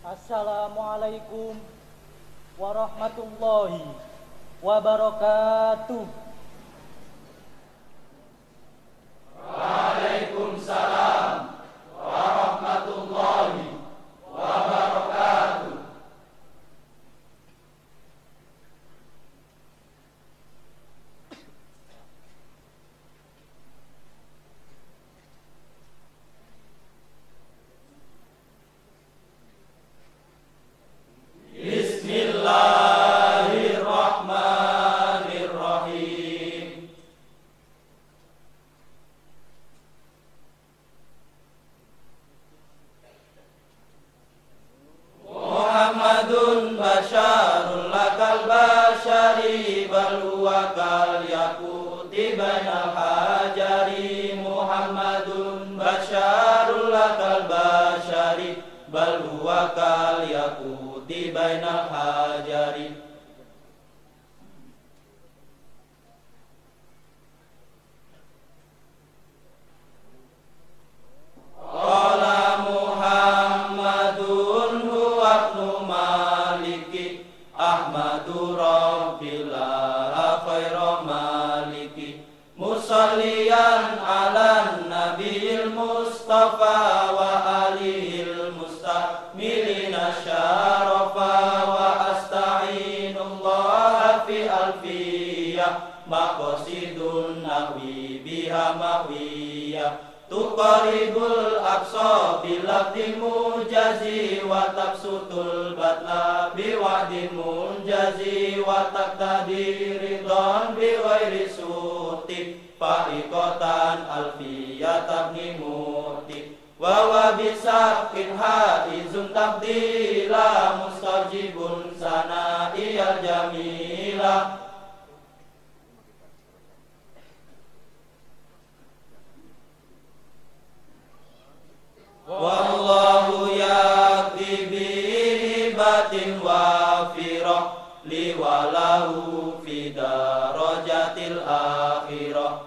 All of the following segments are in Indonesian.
Assalamualaikum warahmatullahi wabarakatuh. Waalaikumsalam warahmatullahi wabarakatuh. Bismillahirrahmanirrahim. Muhammadun basyarul lakal basyari bal huwa kal yaquti bainal hajari. Muhammadun basyarul lakal basyari bal huwa kal yaquti bainal hajari. Qala Muhammadun huwa ibnu Maliki Ahmadu Rabbillah khairu maliki musalliyan ala nabiyil mustafa wa alihil mustamilina syarafa wa asta'inullaha fi alfiyah maqasidun nahwi biha mawiyah tuqaribul aqsa bilabdil mujazi wa tabsutul batla biwa'din munjazi wa taqtadi ridhan biwairi suti faiqatan alfiyat abni muti wa wa bisaqin haizun tabdila mustajibun sana'iyal jamila. Wallahu yaqdi bihibatin wafirah liwalahu fi darajatil akhirah.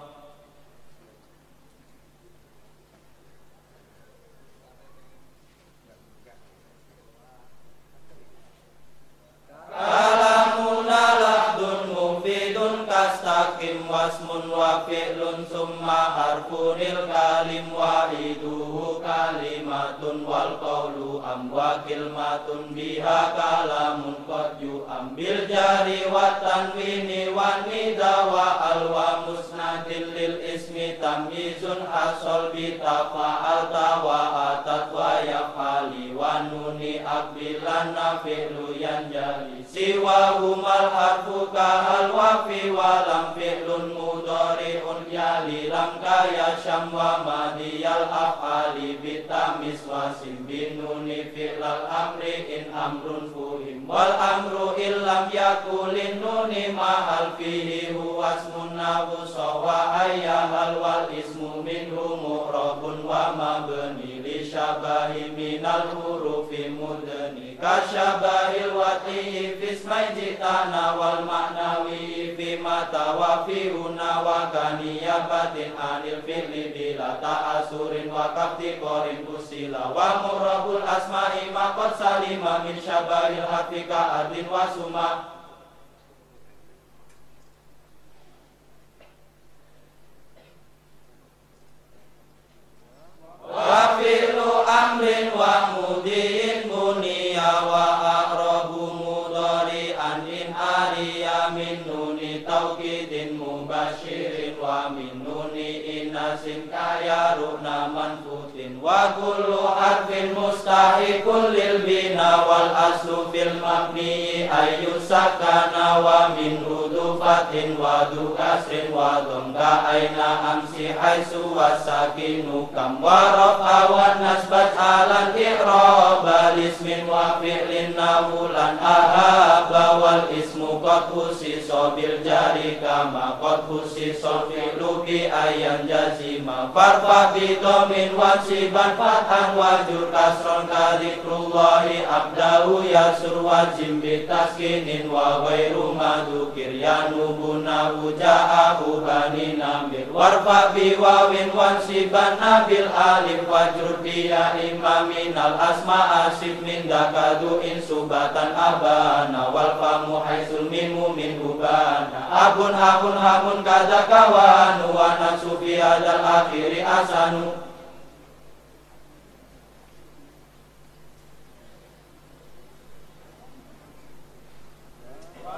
Kalamuna lafdun mufidun kastaqim wasmun wa fi'lun summa harfunil kalim wahiduhu kalimatun wal qawlu amwa kilmatun biha kalamun qad yu'ambil jari wa tanwini wa nida wa alwa musnadil lil ismi tamyizun hasol bitafa'alta wa atat wa yafali wa nuni akbilan nafi'lu yanjali siwa humal harfu kahal wafi walam fi'lun mudhari'un yali lam kaya syam wa madiyal af'ali bitamis wasim binuni fi'lal amri in amrun fuhim wal amru illam yakulin nuni mahal fihi huwasmun nahu sawa ayyahal wal ismu minhu mu'rabun wa mabni li syabahi minal hurufi mudni kasyabahil wati fismai jitana wal ma'nawi fi mata wa fi una wa kaniyabatin anil fi'li bila ta'asurin wa kafti korin kusila wa murabul asma'i maqad salima min syabahil hafika adin wa suma wa fi'lu amrin wa mudiin buniya wa aqrabu mudhari'an in ariya min nuni tawkidin mubashirin wa min nuni inasin kaya runa manfutin wa kullu harfin mustahikun lil bina wal aslu fil mabni ayu sakana wa min hudufatin wa dukasrin wa dhamka aina amsi haisu wasakinu kam wa awan nasbat alan i'rab ismin wa fi'lin nawulan ahaba wal ismu qad khusiso bil jari kama qad khusiso fi'lu bi ayan jazima farfa bi dhamin wasiban fathan wajur kasron kadikrullahi abdahu yasur wajim bi taskinin wa ghairu madukir yanubuna uja'ahu bani namir warfa bi wawin wansiban nabil alif wajur biya imaminal asma nasib min dakadu insubatan abana wal famu haisul mimu min ubana abun hamun kadakawanu wa nafsu fi hadal akhiri asanu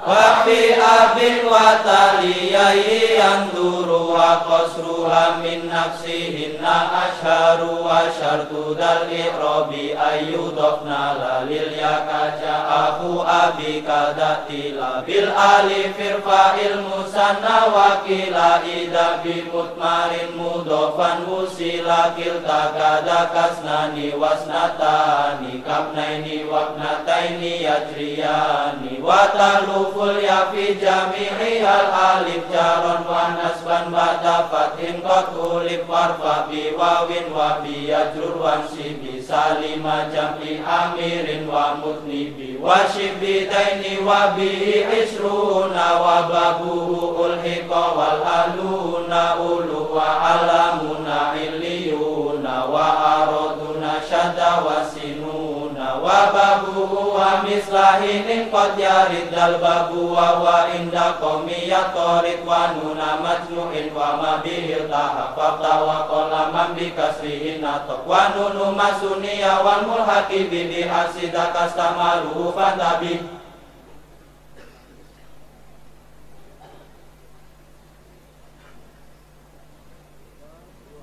wa fi abin wa taliyai yanduru wa qasruha min nafsihinna asharu wa syartu dal iqrabi ayyudofna lalil yakaja aku abi kadatila bil alif firfa'il musanna wa kila ida bimutmarin mudofan wusila kilta kadakasnani wasnatani kabnaini wabnataini yajriyani wa talu ful ya fi jami'i al alif jaron wa nasban ba'da fathin qad ulif warfa bi wawin wa bi yajrur wa sibi salima jam'i amirin wa mutnibi wa shibi daini wa bi isruna wa babuhu ulhiqa wal aluna ulu wa alamuna illiyuna wa araduna syadda wa sinuna wa babuhu wa mislahinin qad yarid dal babu wa inda qawmiyat torit wa nuna majnu'in wa mabihil tahafafta wa qolaman bikasrihin atok wa nunu masuniya wal mulhaqi bibi hasida kastamaru fantabi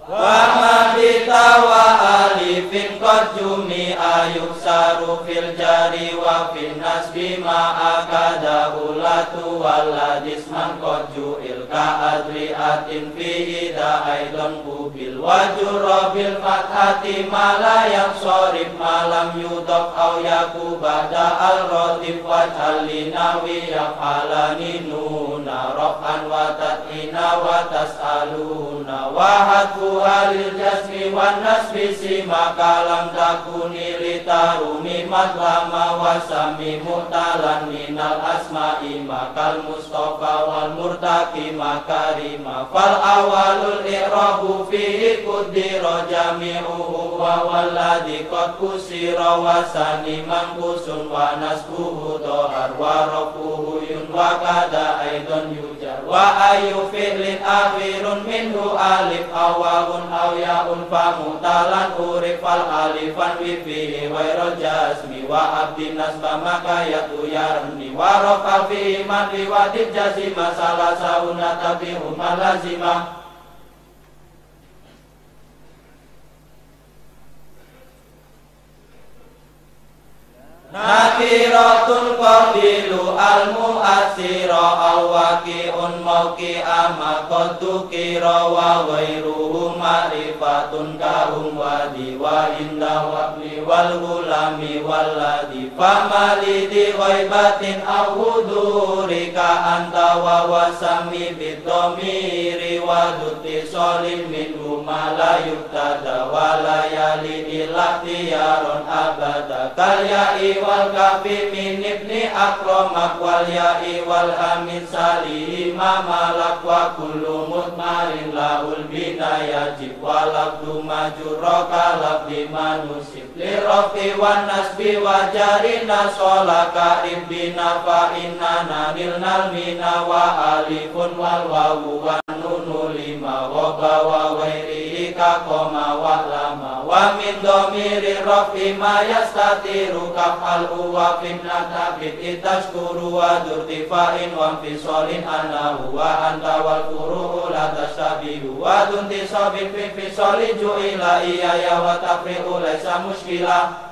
wa mabita wa alifin qad jumi'a yuksaru fil jari wa fin nasbi ma'akada ulatu waladisman qad ju'il ka'adri'atin fihi da'aidon kubil wajura bil fathati mala yang sorif malam yudok au yaku ba'da al-rotif wajhalinawi yaf'alani nuna rof'an wa tat'ina wa tas'aluna wa hadfu halil jasmi wan nasbi sima kalam takuni litarumi madlama wasami mu'talan minal asma'i makal mustafa wal murtaki makarima fal awalul i'rabu fihi kuddira jami'uhu wa walladhi qad kusira wasani mangkusun wa nasbuhu dohar wa rafuhu yun wa kada aidon yujar wa ayu fi'lin akhirun minhu alif awawun aw ya'un fa mutalan urif al alifan wi fihi wairul jasmi wa abdin nasba maka yatu yarni wa rafa fihi man riwadid jazima salah sauna tabi'un malazima nakiratun qabilu al-mu'assira al-waqi'un mawqi'a maqadukira wa wairuhu ma'rifatun kahum wadi wa indah wabli wal gulami walladhi famalidi ghaibatin awudurika anta wa wasami bidomiri wa duti solim minhu malayuktada wa layali ilahtiyarun abada kalyai wal kafi min ibni akramak wal ya'i wal hamid salih malak wa kullu mutmarin lahul binaya jib walabdu majurroka labdi manusib lirofi wan nasbi wa jarina solaka ibina fa inna nanil nalmina wa alifun wal wawu wa nunu lima wa bawa wairi kakoma wa lama wa min domiri rofi ma yastatiru kafal uwa fimna tabit itashkuru wa durtifa'in wa fisolin anahu wa anta wal furu'u la tashabihu wa dunti sabit fi fisolin ju'ila iyaya wa tafri'u laisa muskilah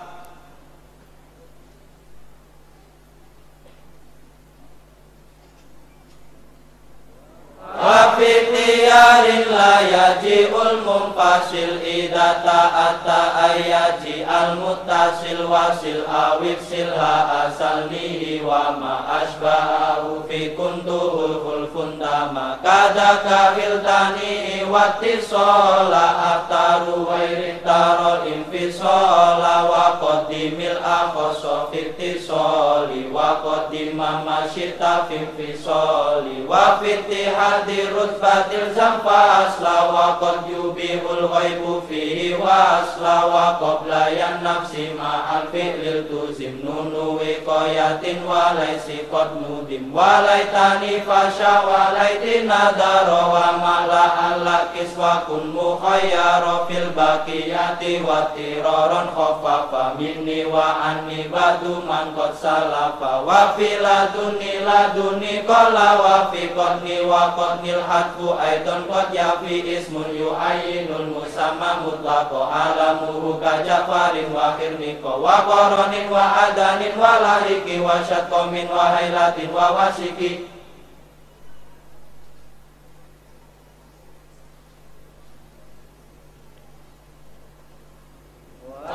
wa fi tiyarin la yaji'ul munfasil idha ta'atta ayaji al-muttasil wasil awif silha asalnihi wa ma asba'ahu fi kuntuhul khulfun tama kadaka hiltani wattisola aftaru wairin tarol infisola wa qadimil akhoso fitisoli wa qadimah masyita finfisoli wa fitihad di rutbatil zamfa asla wa qad yubihul ghaibu fihi wa asla wa qabla yan nafsi ma'al fi'lil tuzim nunu wiqayatin wa laisi qad nudim wa laitani fasya wa laiti nadara wa ma'la alla kiswa kun mukhayyara fil baqiyati wa tiraran khaffafa minni wa anni badu man qad salafa wa filaduni laduni qala wa fi qadni wa qadnil hadfu aidan qad yafi ismun yu'ayyinul musamma mutlaqo alamuhu kajafarin wa khirniqo wa qaranin wa adanin wa lahiki wa syatqamin wa hailatin wa wasiki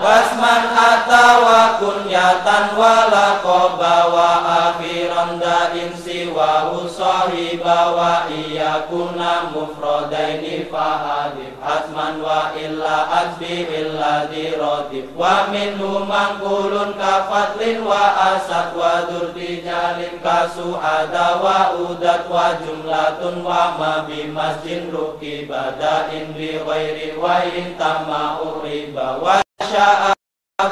wasman atawa kunyatan wa laqaba wa akhiran da'in siwa usahiba wa iyakuna mufradaini fahadif asman wa illa azbi illa dirodif wa minhu mangkulun kafatlin wa asad wa durtijalin kasu'ada wa udat wa jumlatun wa ma bimasjin ruki badain bi ghairi wa intama uriba wa sya'a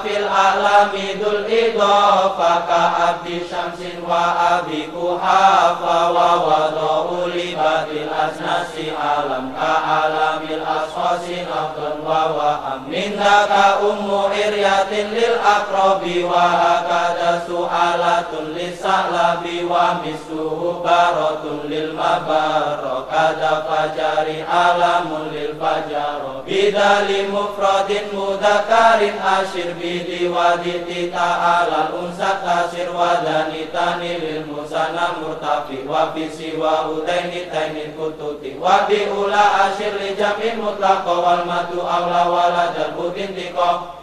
fil a'lami dul idhafa ka abdi syamsin wa abi kuhafa wa wada'u libatil asnasi alam ka alamil asfasi nafdan wa wa'am mindaka ummu iryatin lil akrobi wa hakada su'alatun lisa'labi wa misluhu baratun lil mabaro kada fajari alamun lil fajaro bidali mufradin mudakarin asyir bidi waditi ta'ala unsa kasir wadani tani lil musana murtafi wa bisi wa udaini taini kututi wa bi'ula asyir li jamin mutlaqo wal madu awla waladal budin tiko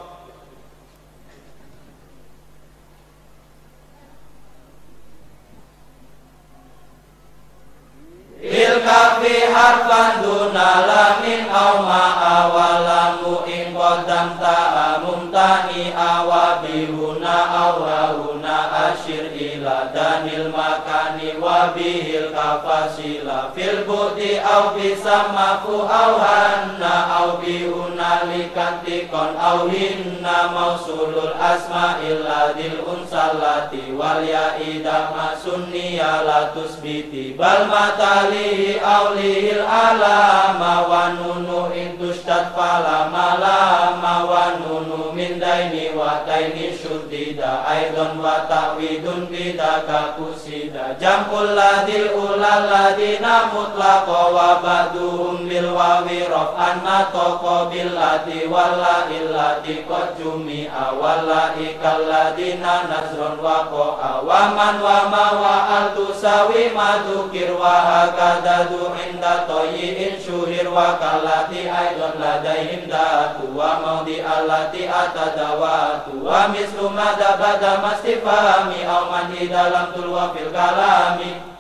ilkafi harfan dunalamin aw ma'awalamu in qadam ta'amumtani awabihuna awrahuna asyir ila danil makani wabihil kafasila fil budi aw bisamafu aw hanna aw bihuna likantikon aw hinna mausulul asma illa dil unsalati wal ya'ida masunniya latusbiti bal matali awlihil alama wa nunu intustad falama lama wa nunu min daini wa daini syuddida aidon wa ta'widun bidaka kusida jam'ul ladil ulal ladina mutlaqo wa ba'duhum bil wawi raf'an natoko bil ladi walla illati qad jumi'a walla ikal ladina nasron wa qo'a wa man wa ma wa al tusawi madukir wa kadadu inda toyi'in syuhir wa kalati aidon ladaihim datu wa maudi alati atadawatu wa mislu madabada mastifami au mandi dalam tulwa fil kalami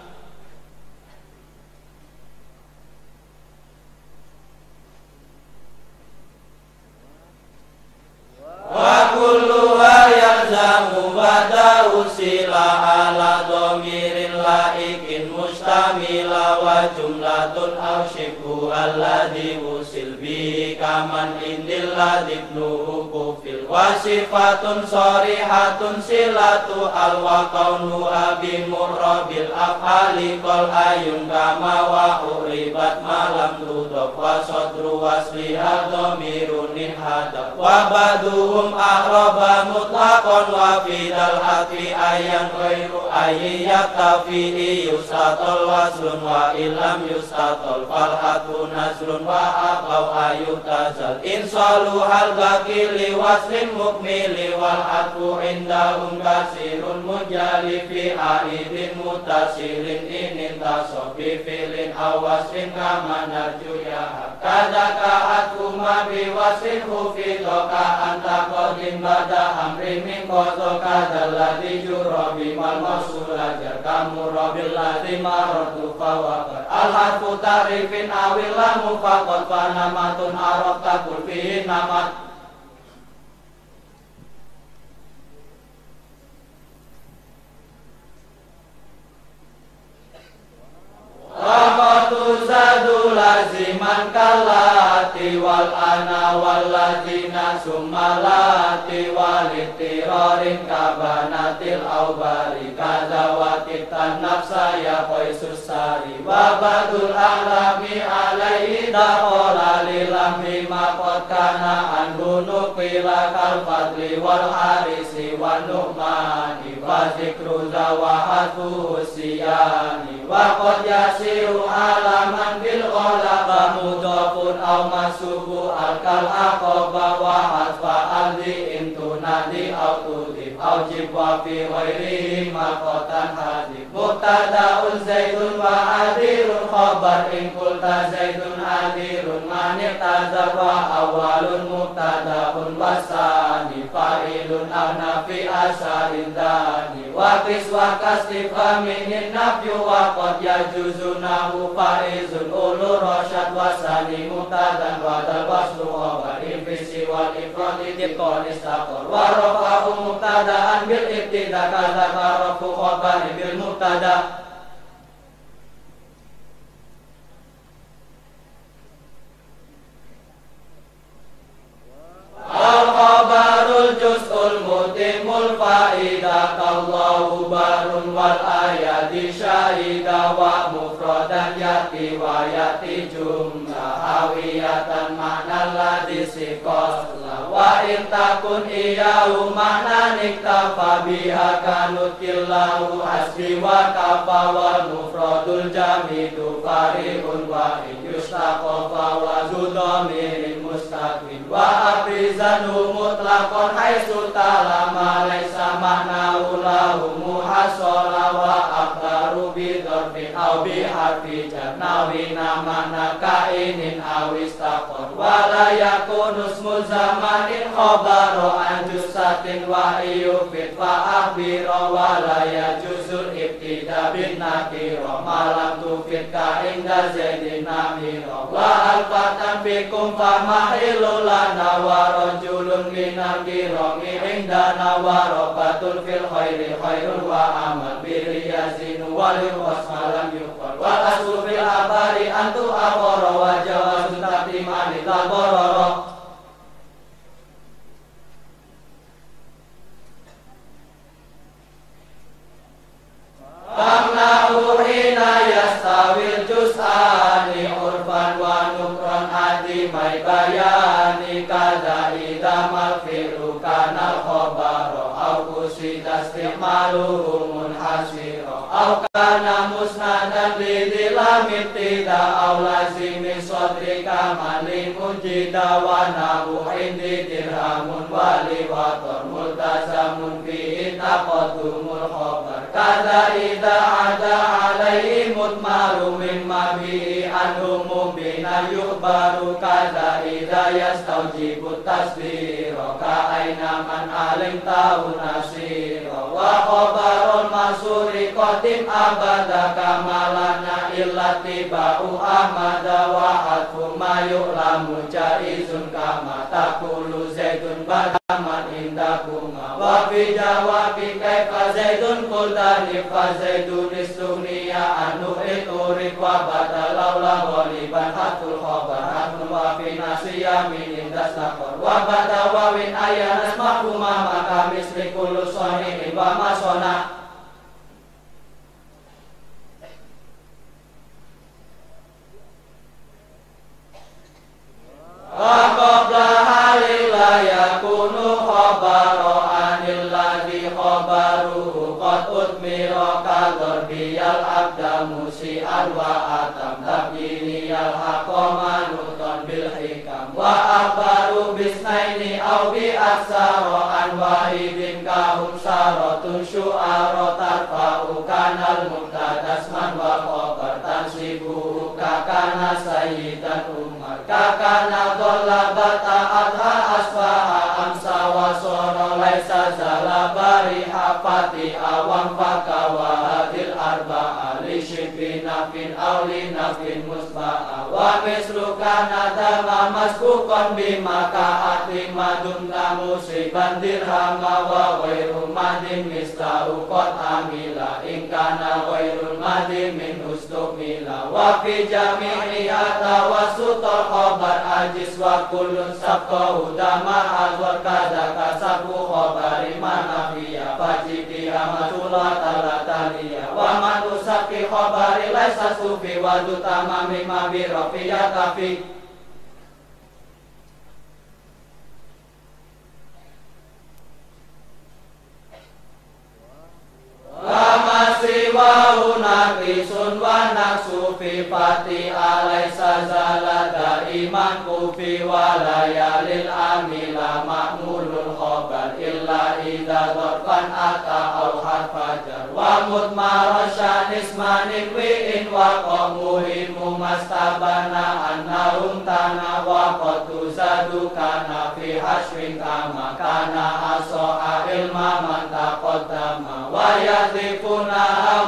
wa kulluha yalzamu bada usila ala domirin laikin mustamila wa jumlatun aw shibhu alladhi usil bihi kaman indil ladibnu kufil wa sifatun sorihatun silatu al wa kaunu abi murrabil af'ali kol ayun kama wa uribat malam tudof wa sodru wasliha domirunin hadaf wa baduhum ahraba mutlaqon wa fidal haqi ayan khairu ayyat tafi'i yustatol waslun wa ilam yustatol falhatu nasrun wa aqaw ayutazal insalu hal bakili waslin mukmili wal hatu indahum kasirun mujali fi aidin mutasilin inin tasobi filin awasin kama narjuya kadaka hatuma biwasin hufidoka anta kodim bada amri min kodoka dalladhi jurabi mal masulajar kamu robil ladhi marotu fawakat al-harfu tarifin awillamu fakot fanamatun arok takul fihin namat Waqatu zadu laziman kana walladzina summalati walitirorin kabanatil aubari kazawatit nafsa ya qoisus sari wa badul alami alaihi daqola lilahmi maqot kana anhu nukila kalfadli wal harisi wa nu'mani wa zikru zawahatu siyani wa qad yasiru alaman bil ghalaba mudafun aw masubu alkal aqaba wa hasfa aldi intunadi aw tudib aw jibwa fi ghairihi maqotan hadib mubtada'un zaidun wa adirun khabar in kulta zaidun adirun manir tazarwa awalun mubtada'un wasani fa'ilun ahnafi asarin dhani wa qiswa kastifaminin nafyu wa qad yajuzunahu faizun ulur rasyad wasani mubtadan wa dal waslu khabar infisi wal ifradi tibqon istaqor wa rafa'u mubtada'an bil ibtida kaza karafu khabari bil mubtada al-khabarul juz'ul mutimul fa'idah kallahu barun wal ayati syahidah wa mufradan yati wa yati jumlah hawiyatan makna ladhi sikos wa intakun iyahu makna niktafa biha kanukillahu hasbi wa kafa wal mufradul jamidu farihun wa yustaqofa wa zudamirin mustaqim wa abrizanu mutlaqon haitsu talama laisa ma'nahu lahu muhasala wa akbaru bi dzarfin aw bi harfi janawina makna kainin aw istaqor wa la yakunu ismu zamanin khabaro an jusatin wa yufid fa akhbira wa la yajuzul ibtida bin nakira malam tufid ka inda zaidin namira wa alfatan bikum fa mahilul lana wa rajulun minal kiromi indana wa robatul fil khairi khairun wa amal biriyazinu walil wasmalam yukol wal aslu fil abari antu aboro wa jawazun taklimani tabororo Kamna'u hina yastawil juz'ani urfan wa nukran adimai bayani kada idamal fi'lu kanal khobaro au kusida istimaluhu munhasiro au kana musnadan lidilamit tidak au lazimi sodri kamali mujida wa nahu indi dirhamun wali wator multazamun fi intaqodumul khobar kada ada alaihi mutmaru mimma bihi anhu mubina yukhbaru kada idha yastawjibu tasbiro ka aina man alim tahu nasiro wa khobarun masuri qadim abada kamalana illati ba'u ahmada wa hatfu mayu'lamu jaizun kama takulu zaidun badaman indakuma wa fi jawabi kaifa zaidun kultani fa zaidun istughniya anu iturik wa badalaulah ghaliban hatul khobar hatun wa fi nasiya min indas nakor wa badawawin ayanas mahkumah maka misli kullu sonihin wa masona wa qabla halila yakunu khabaro anil ladhi khabaruhu qad utmiro kadharbiyal abda musi'an wa atam tabjiniyal haqomanuton bil hikam wa akbaru bisnaini au bi aksaro an wahidin kahum sarotun syu'aro tarfa'u kanal muhtadasman wa khobar tansibuhu kakana sayyidan umar kakana dolla bata'atha asfaha amsa wa soro laisa zalabari hafati awam faka wa hadil arba'a li shibbi nafin aw li nafin musba'a wa wa misluka nadama masbukon bimaka atimadun tamusiban dirhama wa ghairu madin mislahu qad amila ingkana ghairul madin min ustumila wa fi jami'i atawasutul khabar ajis wa kullun sabqa udama azwar kada kasabu khabari manafiya fajidi amatullah talataliya wa man usaki khabari laisa sufi wa dutama mimma birafiyat kafi lama siwa unakisun wa naksu fi fati alaysa zalada iman kufi wa layalil amila ma'mulul khobar illa idha dorfan ata au harfajar wa mutmarasyan ismanin wi'in wa qamuhimu mastabana annahum tana wa qatu zadu kana fi hashwin kama kana aso'a ilma man taqaddama wa yadhifuna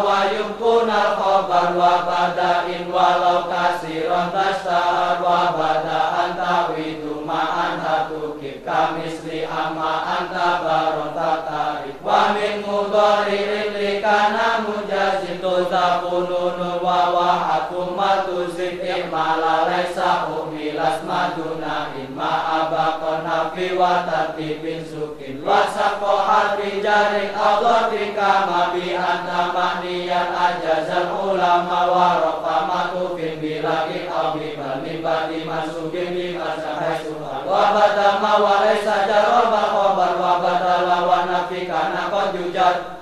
wa yumkuna al-khabar wa bada'in walau kasiran tashtahar wa bada'an tawidu ma'an hatukib kamisli amma anta baron tatarik wa min mudhari'in likana mujazin tuzakununu wa wahatum matuzid imala laysa umilas maduna imma abakon hafi wa tartibin sukin wa saqo harfi jaring awdhafika mabi anta ma'niyan ajazal ulama wa rafamatu fin bilaki awbibal mibadi masukin bimasahai suhar wa badama wa laysa jarol bakhobar wa badala wa nafika nakot yujad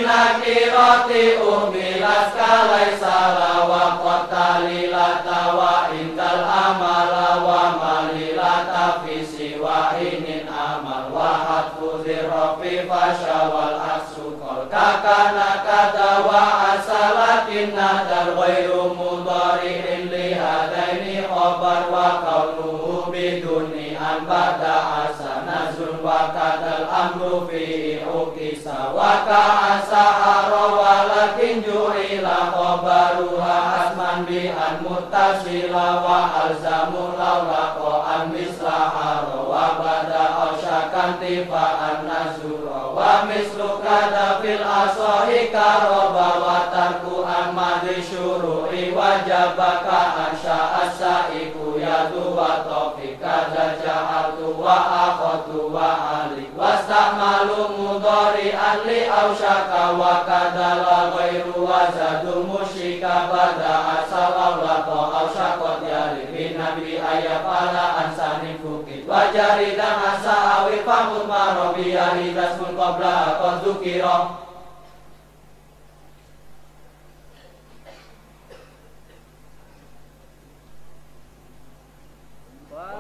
nakirati umilas kalai salah wa qatalilata wa intal amala wa malilata fi siwa inin amal wa hatfu zirrofi fasyawal aksukol kakana kata wa asalakin nadar ghairu mudhari'in lihadaini khobar wa kaunuhu biduni an bada asanazun wa kadal amru fi ukisa wa ka'asahara walakin ju'ila khobaruha asman bi'an mutasila wa alzamu lawlaqo an mislahara wa bada awsyakan tifa'an nazura wa mislu kada fil asohi karoba wa tarku amadi syuru'i wajabaka ansya asaiku yadu wa topika jahatu wa akhotu wa alik wasta'malu mudhari li awsyaka wa kadala ghairu wa zadul musyika bada asal awlato awsyakot yari binabi ayafala ansani fukid wa jaridan asa awi famut marobiya hidasmun qabla akondukiro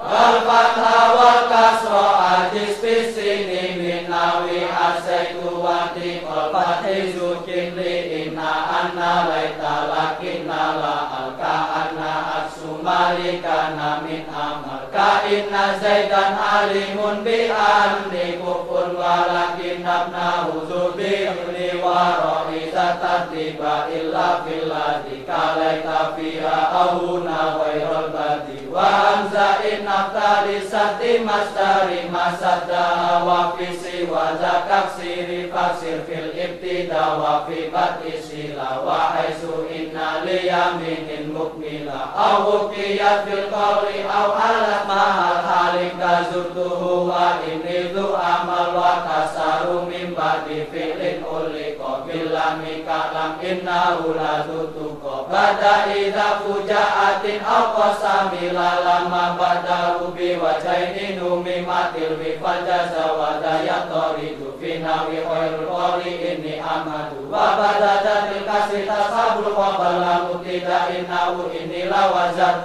wal fatha wal kasra ajis fisini minawi asaitu wa tiqal fathi zukin li inna anna laita lakinna la alka anna aksumalikana min amal ka inna zaidan alimun bi anni kufun walakin nabna huzudi li waroi zatatiba illa filladhi kalaita fiha awuna wairol badi wa amzain naftali sati masdari masadda wa fisi wa zakaksiri faksir fil ibtida wa fi bati sila wa haisu inna liyaminin mukmila awukiyat fil qawli aw alat mahal halim kazurtuhu wa inni du amal wa kasaru min badi fi'lin uliko bilami kalam inna uladu tuko bada idha fujaatin aw qasamila lama bada ubi wajaini numi matil wifal jaza wadaya toridu finawi khairul qawli inni amadu wa bada jatil kasih tasabul qabalamu tidak innahu inilah wazar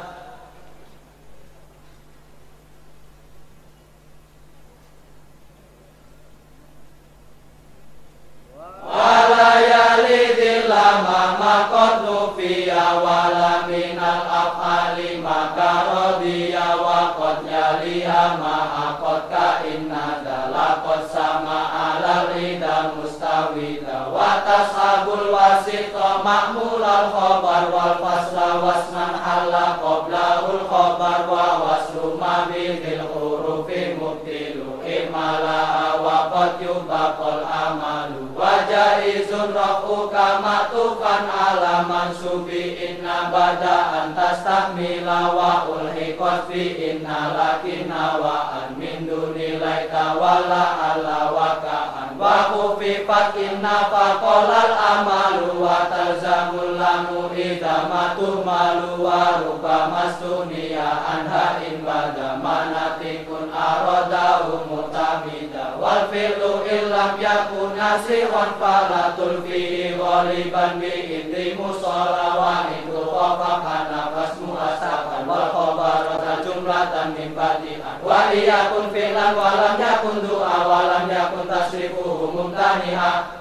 walayali dilama makot nufiya wala minal af'ali maka rodiya wa qad yaliha ma'akot ka inna dalakot sama alal idamus tasabul wasita ma'mulal khobar wal fasla wasman halla qoblahul khobar wa waslu mabil hurufi mubtilu imala wa qad yubaqal amalu wa jaizun rafu kama tufan ala mansubi inna bada'an tastamila wa ulhiqat fi inna lakinna wa an min dunilai tawala ala wa ka'an wa khufifat inna faqolal amalu wa talzamul lamu idamatu malu wa rubamastuniya anha in bada manatikun arodahu mutamida wal fi'lu illam yakun nasihan falatul fihi ghaliban bi inti musala wa itu khafafana fasmu asakan wal khobarata jumlatan min badi'an wa iyakun fi'lan walam yakun du'a walam yakun tasrifuhu mumtaniha.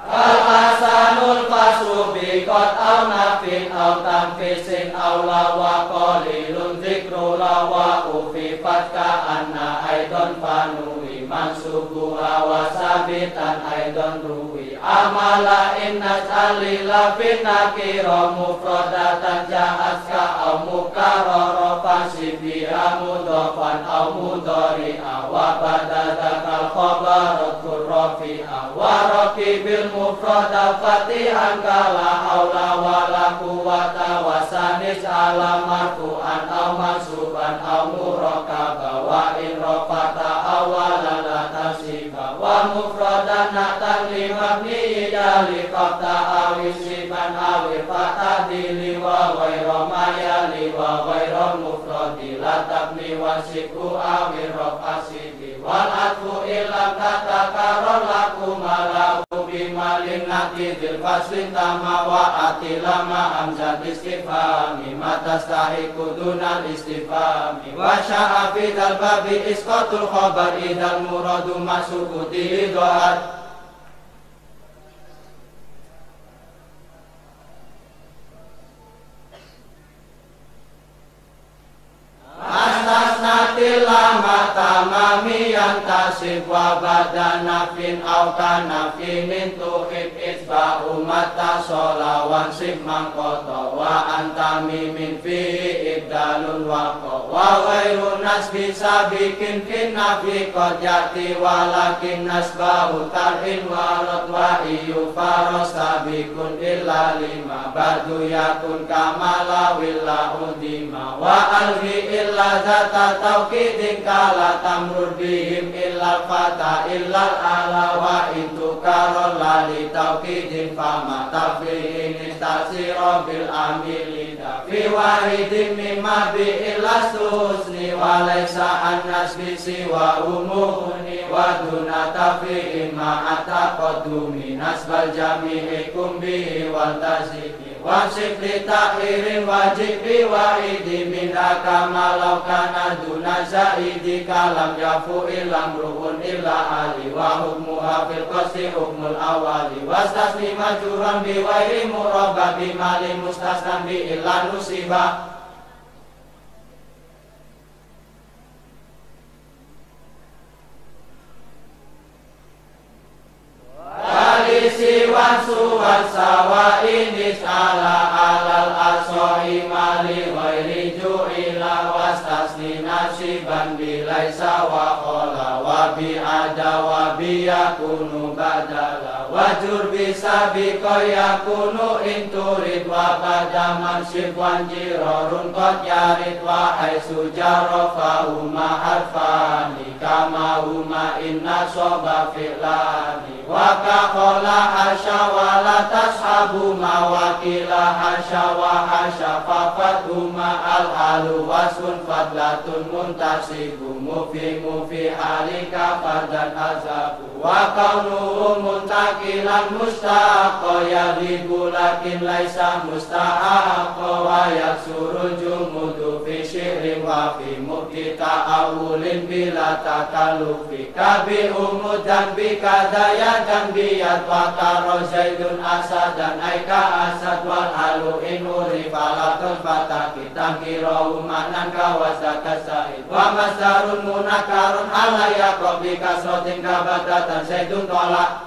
Al-hasanul faslu biqat au nafin au tanfisin au lawa qalilun zikru lawa ufifat ka'anna aidon fanuwi mansubuha wa sabitan aidon ruwi amala inna salila fin nakira mufradatan ja'aska au mukarrara fasibiha mudhafan au mudhari'a wa badadakal khabarat kurrafi'a wa raqibil mufrada fatihan kala haula wala quwata wasanis ala marfu'an au mansuban au murakaba wa in rafata awala la tasiba wa mufradan natan limabni jali fata awisiban awi fata dili wa ghaira mayali wa ghaira mufradi la tabni wasiku awi rafasidi wal atfu ilam tatakaron lakum ala bimalin natidil faslin tama wa atilama amzat istifami matastahiku dunal istifami wa sya'afidal babi iskotul khobar idal muradu masukuti doat astasnatil lama tamami yantasib wa badana fin au kana finin tuhib isba'u mata solawan sib mangkoto wa antami min fihi ibdalun waqo wa ghairu nasbi sabikin fin nafi qad yati walakin nasbahu tarhin warad wa iyu faros sabikun illa lima badu yakun kamala willa udima wa alhi illa zata tauqidin kala tamrur bihim illa fata illa ala wa intu karol lali tauqidin fama tafrihin istasiro bil amilida fi wahidin mimma bi illa susni wa laysa annas bisi wa umuhuni wa duna tafrihin ma'ata qadumi nasbal jami'ikum bihi wal tasiki wansib li takhirin wajib bi wahidi minha kama law kana duna zaidi kalam yafu ilam ruhun illa ali wa hukmuha fil qasdi hukmul awali wastasni majruran bi wairi murabba bi mali mustasnan bi illa nusiba walisi wansuwan sawa inis ala alal asoi mali ghairi ju'ila wastasni nasiban bilai sawa khola wa bi'ada wa biyakunu badala wajur bisa biko yakunu inturid wa badaman sifwan jirorun kot yarid wa haisu jarofa huma harfani kama huma inna soba fi'lani wa kakhola hasya wa la tashabu mawakila hasya wa hasya fafathuma al-halu wasun fadlatun muntasibu mufi halika fardan azabu wa kaunuhu muntakilan mustaqo yaglibu lakin laisa mustahaqo wa yaksurul jumudu fi syirim wa fi mukita awulin bila takalufi kabi umud dan bikadaya dan biyat wa karo zaidun asa asadan aika asad wal halu in urifalatun fataki tangkirahu maknan kawasaka sa'id wa masarun munakarun alaya kobi kasrotin kabadatan zaitun tolak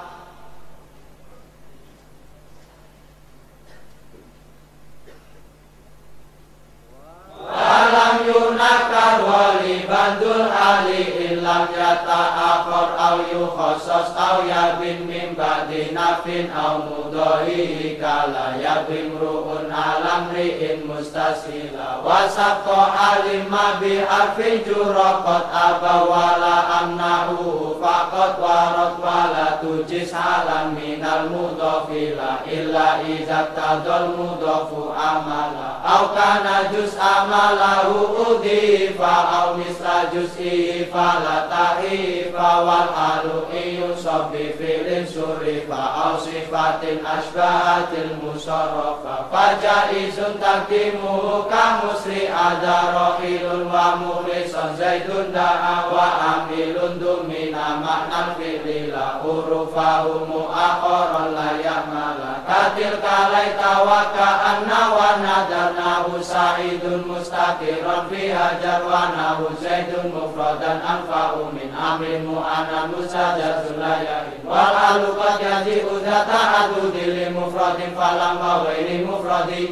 alam yunakar wali bandul ali ilam yata akhor au yukhosos au yabin min ba'di nafin au mudohi kala yabin ru'un alam ri'in mustasila wasabko alim mabi harfin jurokot abawala amnahu fakot warot wala tujis halan minal mudofila illa izak tadol mudofu amala au kana juz amala lahu udhifa au misla juz'i falata'ifa wal halu iyusab bi fi'lin surifa au sifatin asbahatil musarrafa fajaizun taqimuhu kamusri ada rohilun wa mukhlisan zaidun da'a wa amilun dumina maknan fi'lila urufahu mu'akhoran layamala katil kalai tawaka anna wa nadarnahu sa'idun mustaqiran fi hajar wa nahu zaidun mufradan anfa'u min amrin mu'anan mustajazul layahin wal aluqat yaji udhata adudili mufradin falam wa ghairi mufradi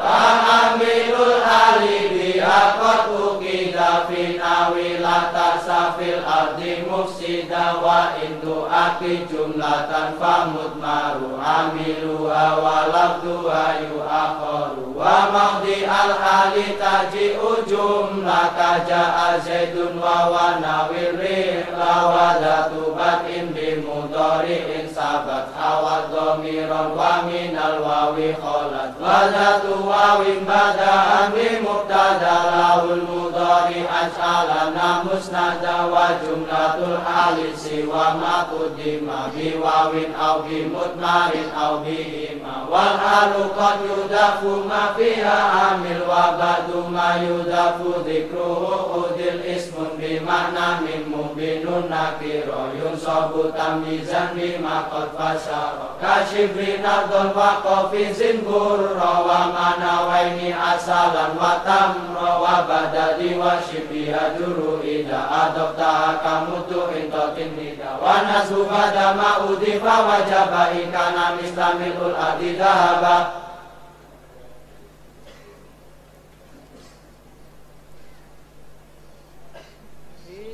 amilul alibi akot ukida finawila tasafil ardi mufsida wa intu aki jumlatan famut maru amilu awalabdu ayu akhoru wa maudi al-hali taji ujum laka ja'a zaidun wa wanawil rihla wa datu bat'in bimudori'in sabat awad domiron wa minal wawi kholat wa datu wawin bada'an bimubtada lahul mudori as'alana musnada wa jumlatul hali siwa makudima biwawin au bimudmarin au bihima wal halu qad yudafu ma fiha amil wa ba'du ma yudafu dhikruhu udil ismun bimakna min mubinun nakiro yunsobu tamizan bima qad fasyara kashibrin ardon wa qafin zimbur wa manawaini asalan wa tamro wa badadi wa shibiha juru ida adokta kamutu intotin nida wa nasu badama udifa wajaba ikana mistamilul adidahaba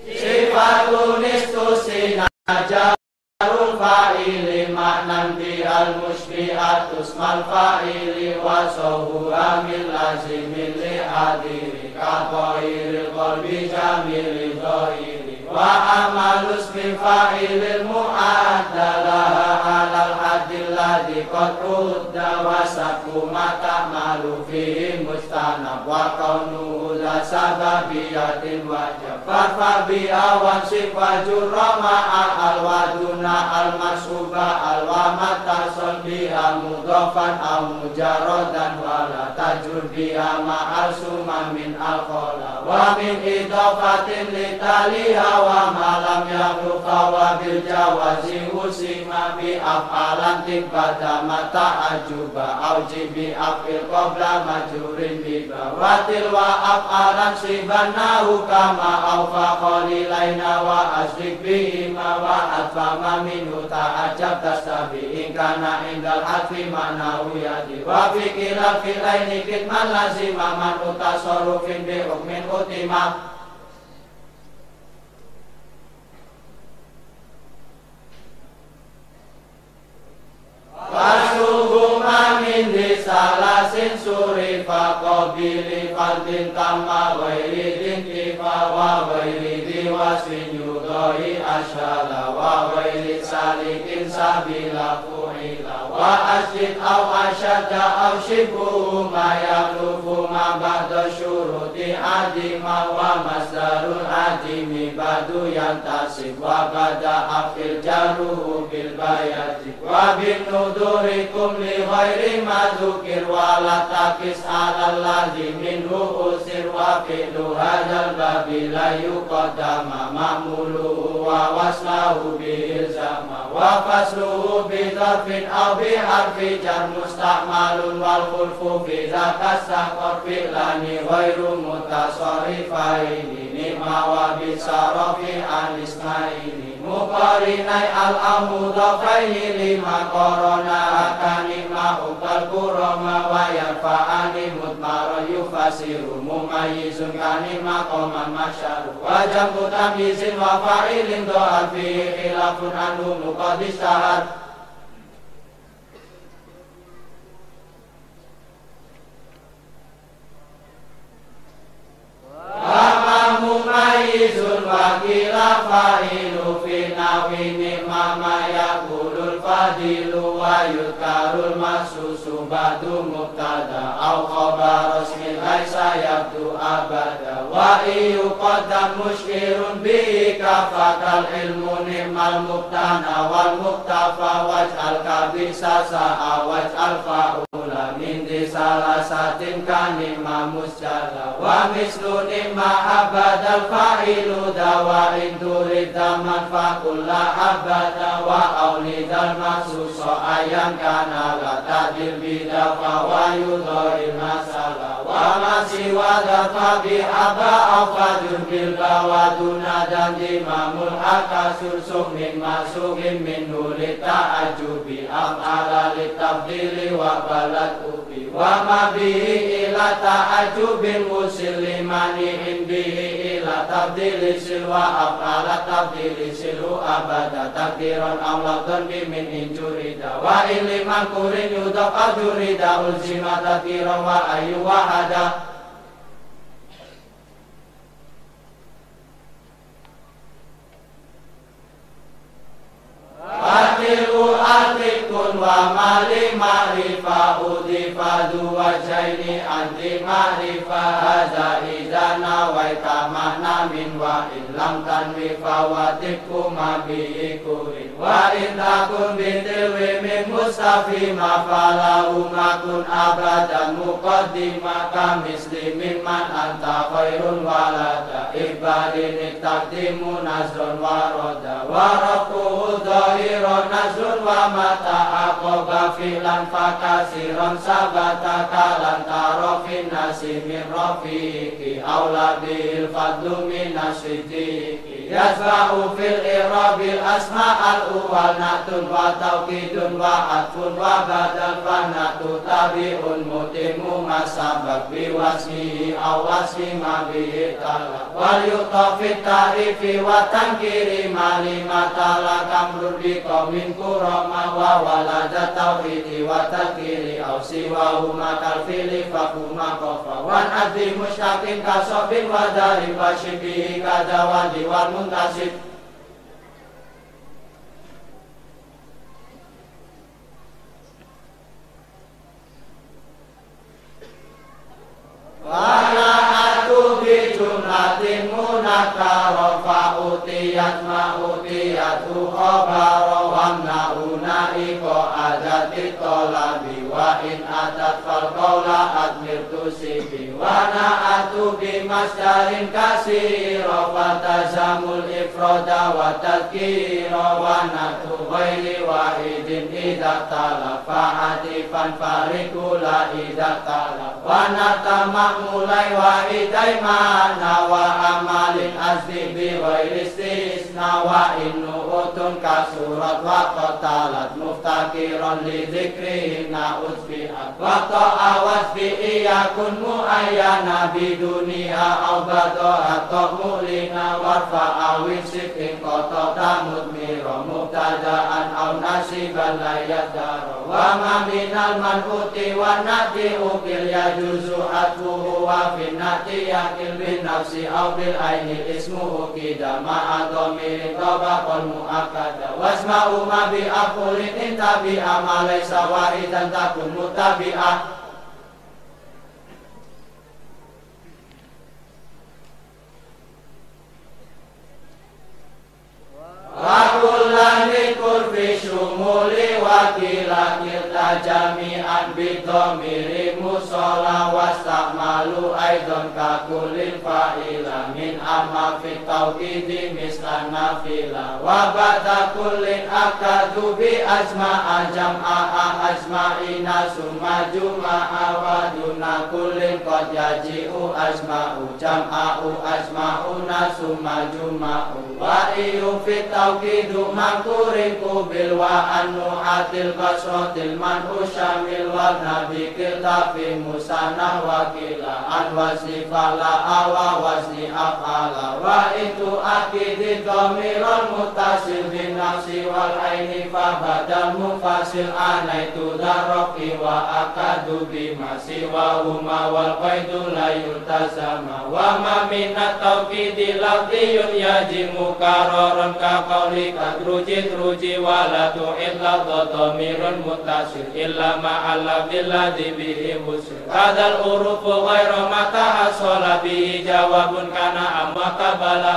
sifatun istusina jarul fa'ili maknan bi'al mushbi'atus mal fa'ili wa sohu amil lazimil li'adiri katoiril qalbi jamili zohiri wa amalus bi fa'ilil mu'addalaha alal hadil ladhi qad udda wa saku mata malu fihi mustanab wa kaunuhu la sababiyatin wajab farfa bi awan sifajur rama'a al-waduna al-masuba al-wamata son biha mudhafan au mujarradan wala tajur biha ma'al summan min al-qola wa min idafatin litaliha wa malam yamluka wa bil jawazi usima bi af'alan tibada mata ajuba au jibi af'il qabla majurin biba watil wa af'alan sibanahu kama au faqalilaina wa asrik bihima wa atfama minhu ta'ajab tastabi ingkana indal hatfi ma'nahu yadi wa fikila filaini kitman lazima man utasorufin bi hukmin utimah wasuhuma min disalasin surifa qabili fardin tamma ghairi dintifa wa ghairi diwaswin yudhoi asyala wa ghairi salikin sabila fu'ila وأشد أو أشد أو شبه ما يخلف ما بعد الشروط عديما ومصدر العديم بعد ينتصب وبدأ في الجره بالبيات وبالنذوركم لغير ما ذكر ولا تقس على الذي منه أسر وفعل هذا الباب لا يقدم مأموله ووصله بإلزام وفصله بظرف أو بحرف جر مستعمل والخلف في ذاك السقط فعلان غير متصرفين نعم وبصرف عن اسمين مقارني الأمضافين لما قرنا كنما كالكرم ويرفعان مضمر يفسر مميز كنما قوم مشار وجمع تمييز وفاعل ظهر فيه خلاف عنه قد اشتهر وما مميز وكيل فاعل في نحو نعم ما يقول الفاضل ويذكر المخصوص بعد مبتدا أو خبر اسم ليس يبدو أبدا وإن يقدم مشير به كفاك العلم نعم المبتنى والمختفى واجعل بساسا واجعل فاعولا من ذي ثلاثة كنعم مسجلا ومثل نعم أبدا الفاعل دواء تريد من فكل أبدا وأولد المخصوص أيا كان لا تعدل بدفع ويظهر المسألة وما سوى دفع بأبا أو فجر بالبوى دون دمام الحق سلسل من مسوق منه للتعجب أفعل للتفضيل وبلد أبي وما به إلى تعجب مسلمان به إلى تفضيل سلوى أفعل تفضيل سلو أبدا تقديرا أو لفظا بمن إن جرد وإن لمنكور يضاف جرد ألزم تقديرا وأي وحدا Fatilu atikun wa mali ma'rifah udhifa duwajaini anti ma'rifah hadza idza nawaita makna min wa illam tanwifa wa tikku ma biikurin wa in takun bitilwi min mustafi ma falahu makun abadan muqaddima kamisli mimman anta khairun walada ibadin takdimu nazrun waroda warakuhu dhahiron nazrun wa mata aqoba filan fakasiron sabata kalan tarofin nasi min rafiqi awla bil fadlu min nasidiki yasba'u fil irabil asma'al uwal natun wa tawkidun wa atfun wa badal fa natu tabi'un mutimu masabak biwasmihi awasmi ma bihi talak wal yutafit tarifi wa tankiri malima talak amrur biqawmin kurama wa walada tauhidi wa takiri aw siwahuma kalfili fakuma kofa wan adli mustaqim kasobin wa dari wa shibihi kadawan diwan muntasib wala atu bi jumlatin munakara fa utiyat ma utiyatu khabara wa nauna iko adati tolabi wa in atat fal qawla admirtu sibi wa na'atu bi masdarin kasira fa tazamul ifrada wa tadkira wa natu ghairi wahidin idha talafa atifan farikula idha talafa wa natama mulai wa idai mana wa amalin asli bi ghairi istisna wa innu utun kasurat wa qatalat muftakiran li dzikri na'ud bi'at wa ta'awaz bi iyakun mu'ayyana bi dunia au badoha ta'mulina warfa awin sifin koto tamud miro mubtadaan au nasiban layat daro wa ma minal man'uti wa nati ukil yajuzu atfuhu wa fin nati yakil bin nafsi au bil aini ismu ukida ma'a dhamiri tabaqal mu'akkada wasma'u ma bi aqulin intabi'a ma laysa wahidan takun mutabi'ah. Wa kullan likul fi syumuli wa kila kilta jami'an bidhamiri musalla wasta'malu aidan ka kullin fa'ila min amma fi tauhidi mislan nafila wa ba'da kullin akadu bi ajma'a jam'a ajma'ina summa juma'a wa duna kullin qad yaji'u ajma'u jam'a'u ajma'una summa juma'u wa iyu fi tauhidu mangkurin kubil wa anu atil basrotil man'u syamil wa nabi kilta fi musanah wa kila an wasifala awa wasni afala wa itu akidi dhamirul mutasil bin nafsi wal aini fa badal mufasil anaitu darofi wa akadu bimasi wa huma wal qaidu la yultazama wa ma minat tauhidi lafdiyun yajimu karoron ka qawli kadruji truji wala tu'illa dhatamirun mutasil illa ma'alla billadhi bihi musil hadal urufu ghairu mata asala bihi jawabun kana amma kabala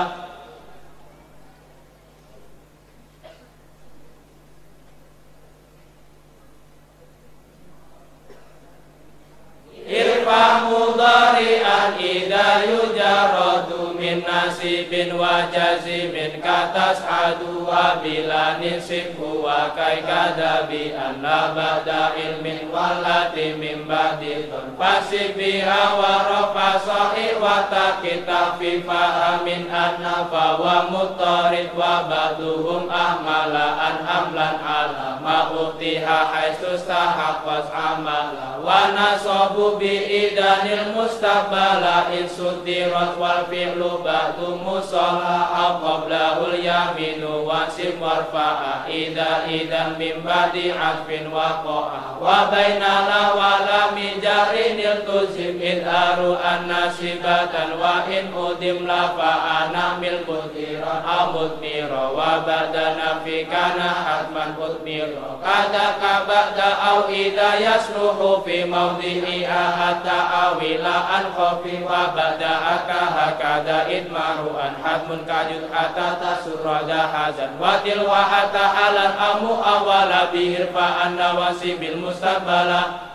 irfa mudhari'an idha yujaradu min nasibin wa jazimin katas'adu wa bila nisibhu wa kaikadabi an la ba'da ilmin walati min ba'di fasib biha wa rafa sahih wa takita fi fahamin annafa wa mutarid wa ba'duhum ahmala an hamlan ala ma'utiha haisu sahaqwas amala wa nasabu bi idanil mustaqbala in sutirat wal fi'lu ba'du musalla qablahul yaminu wasim warfa'a idan min ba'di atfin waqa'a wa bainala wala min jarinil tuzim idharu annasibatan wa in udim lafa'ana mil kutiran amud miro wa ba'dana fi kana hatman utmiro kadaka ba'da au idha yasluhu fi mawdi'iha hatta awila an khofi wa bada'aka hakada idmaru an hatmun kajud hatta tasurrada hazan watil wa hatta halan amu awala bihirfa an nawasi bil mustaqbala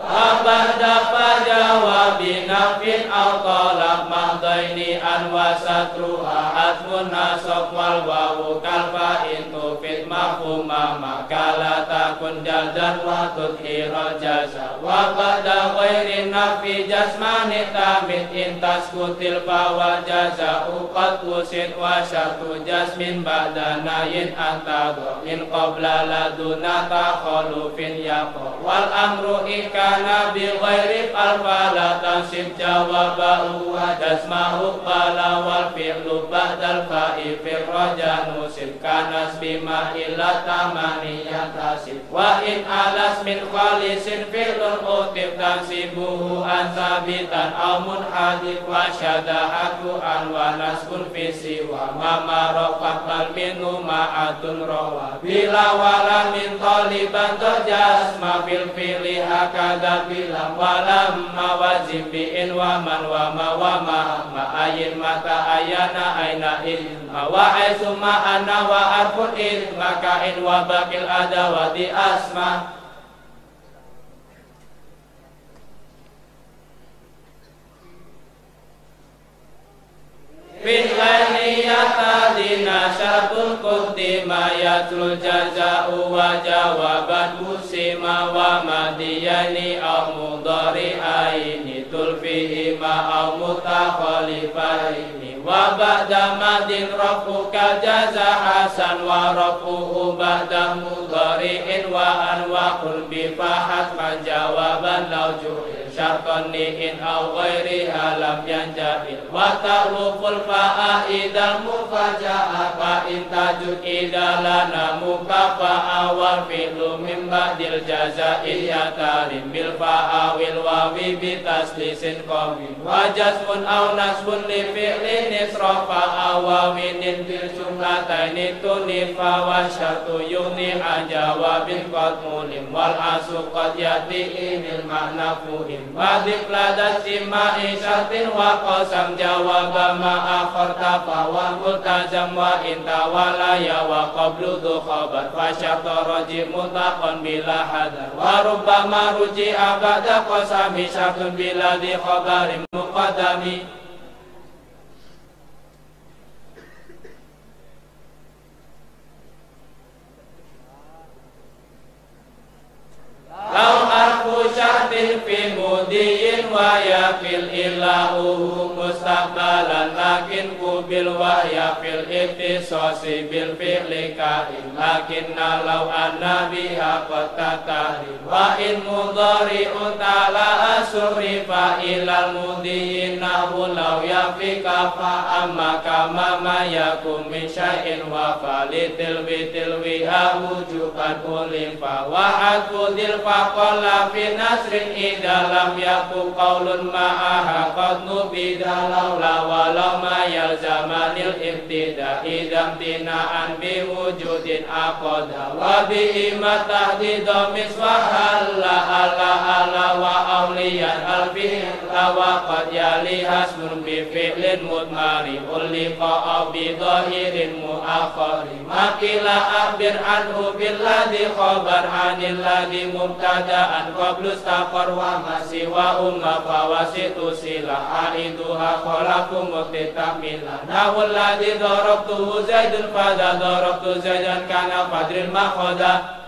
abada fajawa binafin au talab mahdaini an wasatruha atmun nasab wal wawu kalfa itu fit mafhuma makala takun jadan wa tudhira jaza wa ba'da ghairi nafi jasmani tamit intas kutil fawa jaza uqat kusit wa syartu jasmin ba'da nayin antadho in qabla laduna takhalufin yaqa wal amru ikana bi ghairi alfala tansib jawabahu wa jasmahu qala wal fi'lu ba'dal fa'i fir raja nusib kanas bima illa tamaniyat tasib wa in alas min khalisin fi'lun utib tansibuhu an sabitan aw munhadif wa syadahaku an wa naskun fi siwa mama rafaqal minhu ma'atun rawa bila wala min taliban tajasma fil fi'li hakada bilam walam mawazim bi'in wa man wa ma ayin mata ayana aina ilma wa aisuma anna wa arfun ilma kain wa bakil adawati asma Bilaini yatadina syartul kuhdi mayatul jaza'u wa jawaban musima wa madiyani au mudhari'aini tulfihi ma'au mutakhalifaini wa ba'da madin rafuka jaza hasan wa rafuhu ba'da mudhari'in wa anwaqul bifahat man jawaban lau juhil syarton ni'in aw ghairiha lam yanjabir wa ta'luful fa'idal mufaja'a fa intajud idalana mukafa'a wal fi'lu min ba'dil jaza'i yatarim bil fa'awil wawi bitaslisin qawmin wa jazmun aw nasbun li fi'lin israfa awawinin bil jumlataini tunifa wa syartu yuni ajawabin qad mulim wal asu qad yati inil makna fuhim wadif ladat sima'i syartin wa qasam jawaba ma'akharta wa multazam wa intawala ya wa qablu dhu khabar fa syarta raji mutlaqan bila hadar wa rubbama ruji abada qasami syartun bila di khabarim muqaddami Lau arfu syartin fi mudiyin wa yakil illahu mustaqbalan lakin kubil wa yakil ibtisosi bil fi'li kain lakinna lau anna biha qatatari wa in mudhari utala asuri fa ilal mudiyin nahu lau yafika fa amma kama ma yakum min syai'in wa falitil bitil wiha wujuban ulim fa wa akudil fa qala fi nasrin idza lam yakun qaulun ma'aha qad nubida laula walau ma yalzamanil ibtida idam tinaan bi wujudin aqada wa bi imatahdidha miswahalla ala wa awliyan alfihin wa qad yali hasbun bi fi'lin mudmari ulqa aw bi dhahirin muakhari makila akhbir anhu billadhi khabar anil ladhi mubtada'an qablu istaqar wa masih wa umma fawasitu silah aiduha khalafu muttamila nahul ladhi darabtuhu zaidun fada darabtu zaidan kana fadril makhoda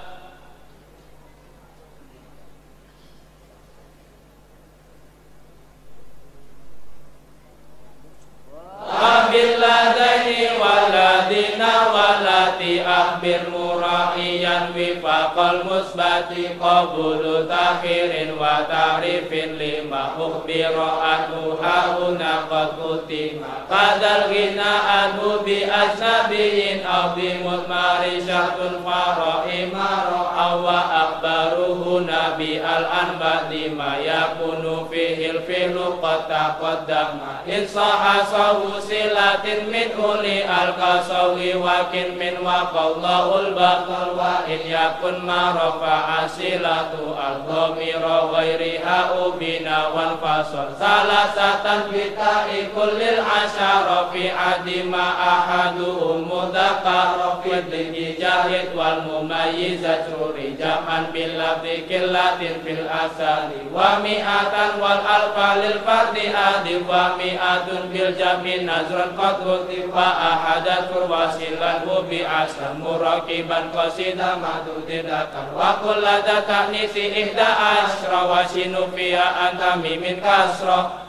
Abiladaini waladina walati akhbir mura'iyan wifaqal musbati qabulu takhirin wa ta'rifin lima ukhbira anhu hauna qad utima qadal ghina anhu bi asnabiyin aw bi mutmari syahtun fara'i mara'aw wa akhbaruhu nabi al-anba lima yakunu fihil fi'lu qad taqaddama insaha sawu silatin min uli al-kasawi wakin min waqallahul baqal wa in yakun ma rafa'a silatu al-dhamira ghairiha ubina wal fasal salasatan bita'i kullil asyara fi adima ahaduhum mudhakara fi dhikri jahid wal mumayyizat suri jam'an bil lafzi killatin fil asali wa mi'atan wal alfa lil fardi adi wa mi'atun bil jamin nazran qad wa ahadat wasilan bi asam muraqiban qasida madudatan wa kullada ta'nisi ihda asra wa sinufia anta mimin kasra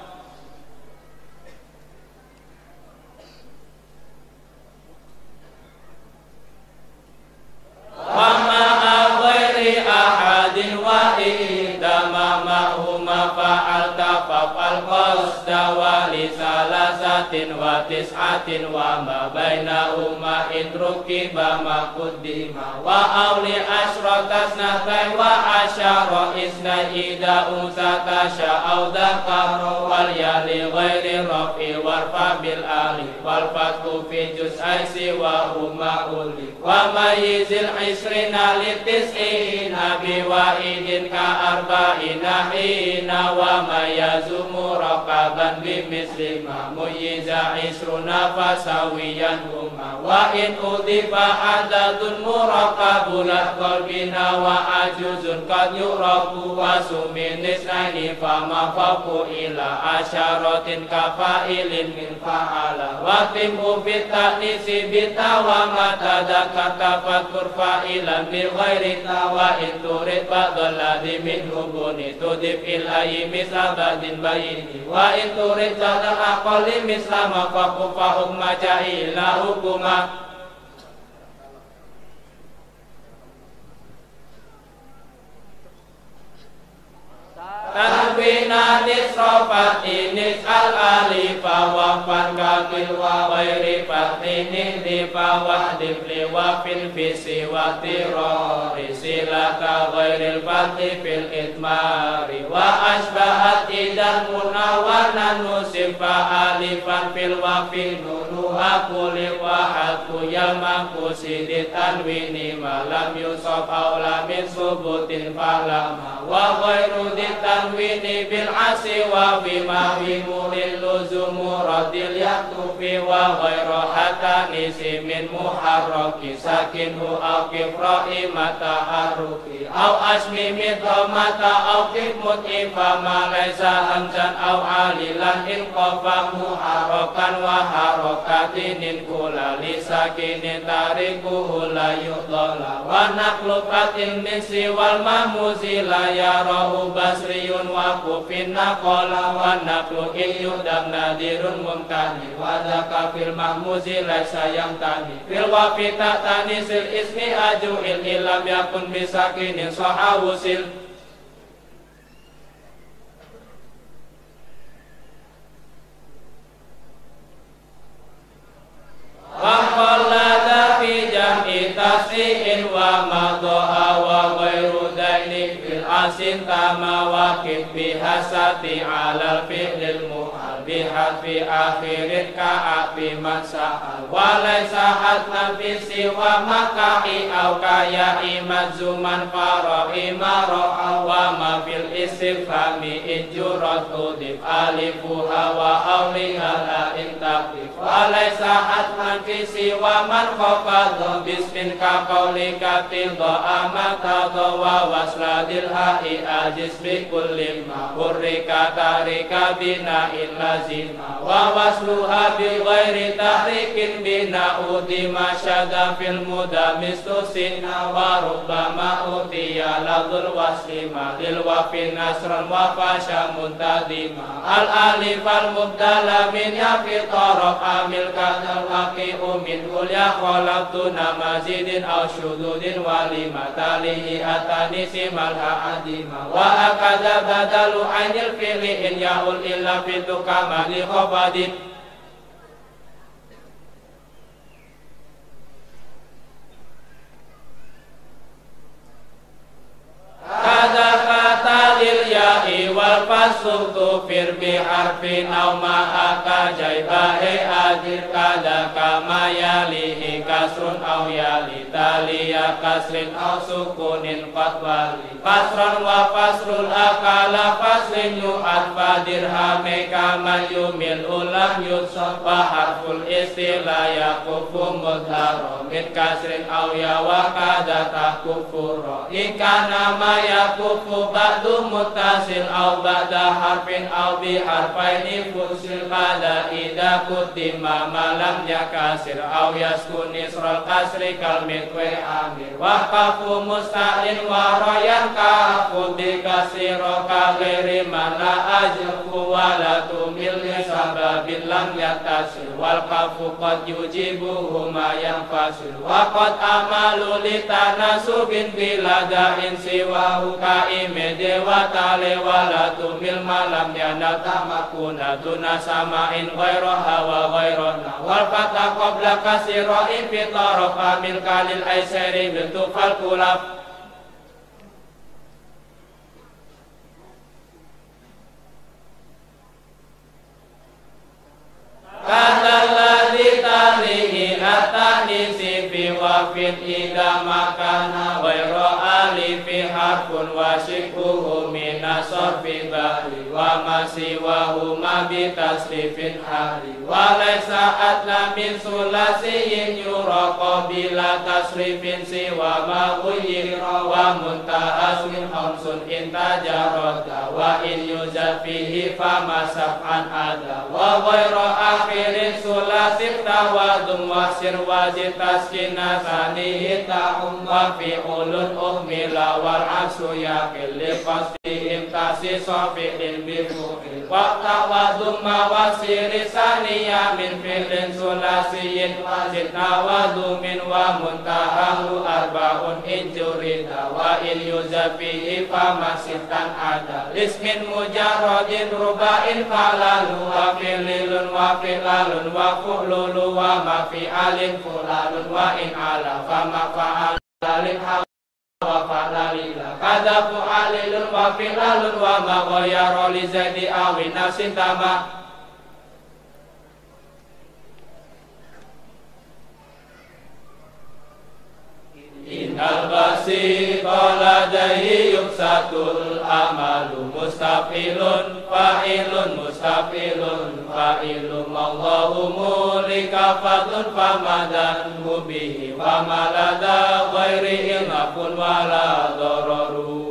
wa ma'a ghairi ahadin wa idama ma'huma fa'alta fa'al qasda wa li salasatin wa tis'atin wa ma bainahuma in rukiba ma quddima wa awli ashrata snatai wa asyara isna ida unsata sya'au dhakara wal yali ghairi rafi warfa bil ali wal fatku fi juz'aisi wa huma uli wa mayizil isrina litis'ina biwa'idin ka arba'ina hina wa mayazumu raqaban bimisli ma muyiza isruna fasawiyan huma wa in udhifa adadun muraqabulah qalbina wa ajuzun qad yuraku wa suminis naini fama faqu ila asyaratin kafailin min fa'ala wa timu bitanisi bitawa matadaka tafakur fa'ilan bil ghairi tawa in turid ba'dal ladhi min hubuni tudib ilahi misla ba'din bayini wa in turid zadal aqali misla ma faqu fahum maja'ila hukuma tanwi sakina nisrofat inis al-alifa wafan kakil wa wairi fatini difa wahdib liwafin visi watirori silaka wairil fatih fil itmari wa asbahat idan munawanan nusifa alifan fil wafin nunu akuli wahadku yamaku sidit anwini malam yusuf awla min subutin falama wa ghairu ditanwini bil asi wa bima wimulil luzumu radil yaktufi wa ghairu hatta nisi min muharraki sakinhu au kifra'i mata haruki au asmi mita mata au kifmut ifa malaysa hamzan au alilan in qafa muharrakan wa harakatin kula lisakinin tarikuhu la yudhala wa naqlufatin min siwal mahmuzi la yarahu basriyun wa kufin naqala wa naqlu in yudam nadirun mumtani wa dhaka fil mahmuzi laysa yamtani fil wafita tanisil ismi aju ilam yakun bisakinin sahawusil wa qallada fi jam'i tasri'in wa madha'a wa ghairu daini fil asin tama waqif bihasati 'alal fi'lil mu'al bihadfi akhirin ka'afi masa'al wa laysa hatna fi siwa maka'i au kaya imazzuman fara'i mara'a wa ma fil istifhami injurat udif alifuha wa awliha la intaqif wa laysa hatna fi siwa man khafadha bismin ka qawlika tidha amata wa wasladil ha'i ajis bi kulli ma hurrika tarika bina illazima wa wasluha bi ghairi tahrikin bina udima syada fil mudamistusina wa rubbama utiya ladul waslima lil wafin nasran wa fasha muntadima al alif al mubdala min yafi taraf amil kadal haqi min kulya khalaqtu namazidin aw syududin walima talihi atani simalha adima wa akada badalu ainil fi'li in yaul illa fitu kamali khafadin kada kata lil ya'i wal fasuktu fir bi harfin aw ma'aka jaibahe adir kada kama yalihi kasrun aw yali taliya kasrin aw sukunin fatwali fasran wa fasrul akala faslin yu'ad fadirhame kama yumil ulam yusaf wa harful istilah yakufu mudharo min kasrin aw ya wa kada takufuro ikana ma yakufu ba'du mutasil aw ba'da harfin aw bi harfaini fusil kada ida kutima malam yakasir aw yaskun isral kasri kal mitwe amir wa kafu musta'in wa royan kafu bi kasiro ka ghairi mana ajfu wa la tumil sababil lam yatasir wal kafu qad yujibu huma yang fasir wa qad amalu litanasubin bila da'in siwa Kaime dewa tale wala tumil malam yana tamakuna duna samain ghairoha wa ghairona wal fata qabla kasiro infitaro famil kalil aisari bentuk fal kulaf kadalladzi talihi atanisi fi wafin ida makana ghairu alifi harfun wa shikuhu minasor fi bahri wa masiwahu ma bitasrifin hari wa laysa adla min sulasiyin yuraqo bila tasrifin siwa ma ghuyira wa muntahas min khamsun intajarota wa in yuzad fihi famasaf'an ada wa ghairu akhirin sulasif tawadum wasir wajid taskina sanihi ta'um wa fi'ulun uhmila wal asu yakil li fasihim tasi sofi'in bifu'il waqta wa dhumma wa sirisaniya min fi'lin sulasiyin zidna wa dhumin wa muntahahu arba'un injurida wa in yuzafihi famasitan ada ismin mujarrodin ruba'in falalu wa fi'lilun wa fi'lalun wa fu'lulu wa mafi'alin fulalun wa in ala fama fa'alin wa fa'lalila kada fu'alilun wa fi'lalun wa ma ghayara li zaidi awin nafsin tama innal basita ladaihi yuksatul amalu mustafilun fa'ilun mustafilun fa'ilun Allahu mulika fatun famadan mubihi wa malada ghairi ilmapun wala dororu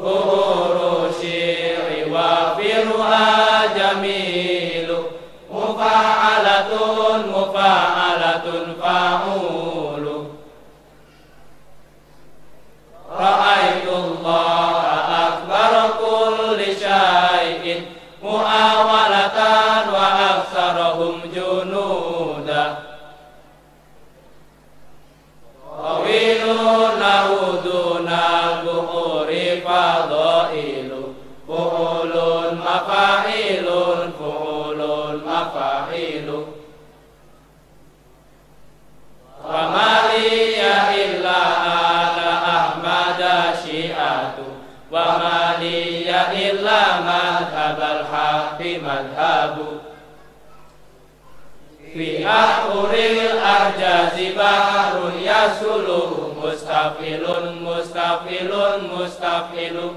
uhuru syiri wa firuha jamilu mufa'alatun mufa'alatun fa'ulu ra'aitullaha akbar kulli syai'in mu'awalatan wa aksarahum junuda tawilun lahudunal bukhuri fadailu fu'ulun mafa'ilun fu'ulun mafa'ilu wa maliya illa ala ahmada syi'atu wa maliya illa madhabal haqqi madhabu fi akhuril arjazi bahrun yasuluhu mustafilun mustafilun mustafilu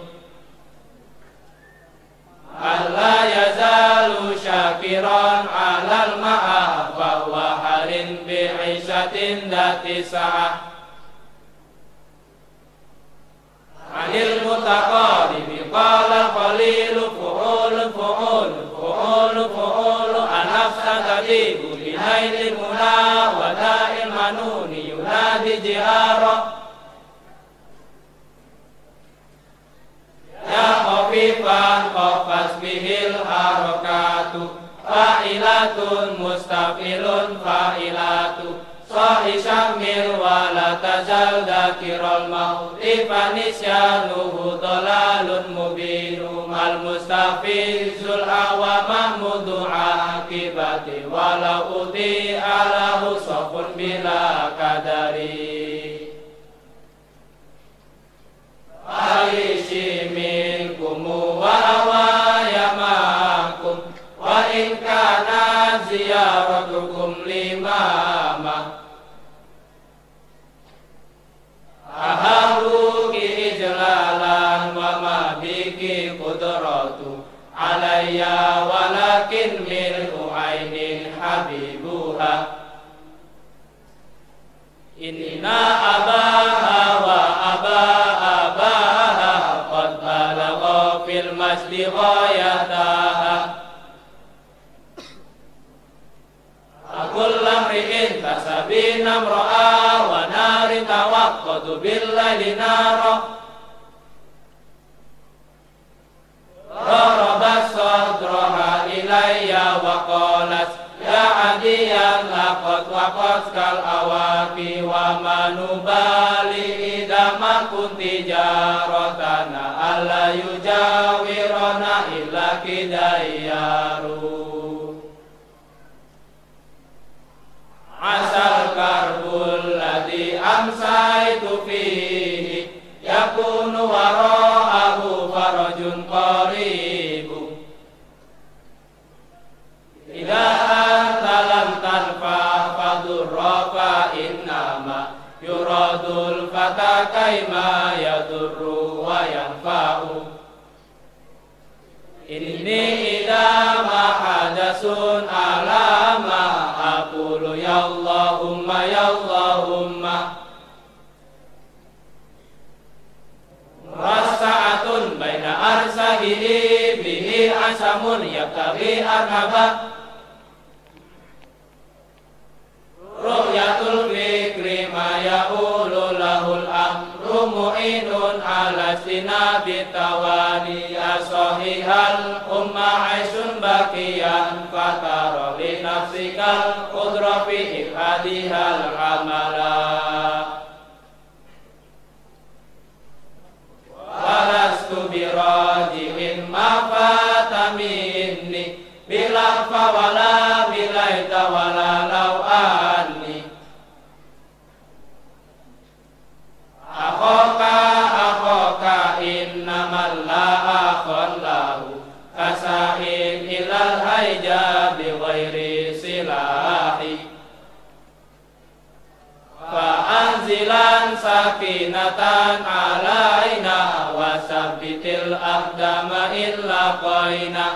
alla yazalu syakiran alal ma'af wa huwa halin bi'ishatin dati sa'ah anil mutaqaribi qala qalilu fu'ulun fu'ulun fu'ulun fu'ulun anafsa tadibu binailil muna wa da'il manuni yunadi jihara ya khafifan khafas bihil harakatu fa'ilatun mustafilun fa'ilatu sahi syamil wa la tazal dhakiral mauti fanisyanuhu dalalun mubinu mal mustafizul hawa mahmudu akibati walau uti alahu sofun bila kadari Aishi minkum wa awayamakum wa in kana ziyaratukum limama aharuki ijlalan wa ma biki qudratu alayya walakin milku ainin habibuha inna abaha wa abaha qad balagha fil masdi ghayataha kullam ri'in tasabina mra'a wa narin tawaqqadu billaili nara rarabas sadraha ilayya wa qalat ya adiyan laqad waqat kal awaqi wa manubali idama kunti jaratana alla yujawirana illa kidayyaru asal karbul ladhi amsaitu fihi yakunu wara'ahu farajun qaribu idha anta lam tanfa fadurra fa innama yuradul fata kaima yadurru wa yanfa'u inni idha ma hadasun alama aqulu ya Allahumma ya Allahumma rasa'atun baina arsahihi bihi asamun yabtaghi arhaba ru'yatul fikri ma ya'ulu lahul amru mu'inun ala sinabi tawani ya sahihal umma aisyun bakiyan fatara li nafsikal qudra fi ibadihal amala walastu biraji'in ma fatamini bila fawala bilaita wala law anni akhoka innamal la akhallahu kasain ilal haija bi ghairi silahi fa anzilan sakinatan alaina wa sabbitil aqdama illa qaina